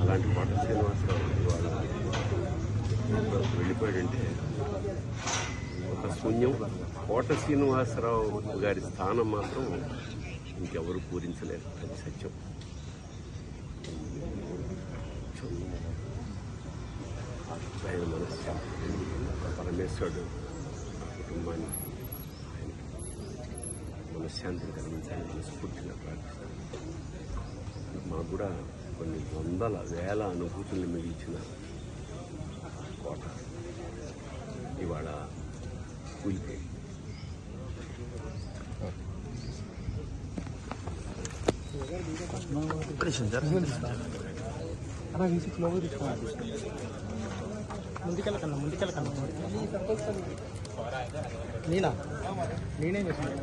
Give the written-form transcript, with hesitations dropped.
అలాంటి కోట శ్రీనివాసరావు ఇవాళ వెళ్ళిపోయాడంటే ఒక శూన్యం. కోట శ్రీనివాసరావు గారి స్థానం మాత్రం ఇంకెవరు పూరించలేరు, అది సత్యం. ఆయన మనశ్శాంతి, పరమేశ్వరుడు కుటుంబాన్ని ఆయనకి మనశ్శాంతిని కలిగించాలని మనస్ఫూర్తిగా ప్రార్థిస్తాను. మాకు కూడా కొన్ని వందల వేల అనుభూతుల్ని మిగిల్చిన కోట ఇవాళ కూలిపోయి ముందుకెళ్ళకన్నా నేనేం చేస్తున్నాను.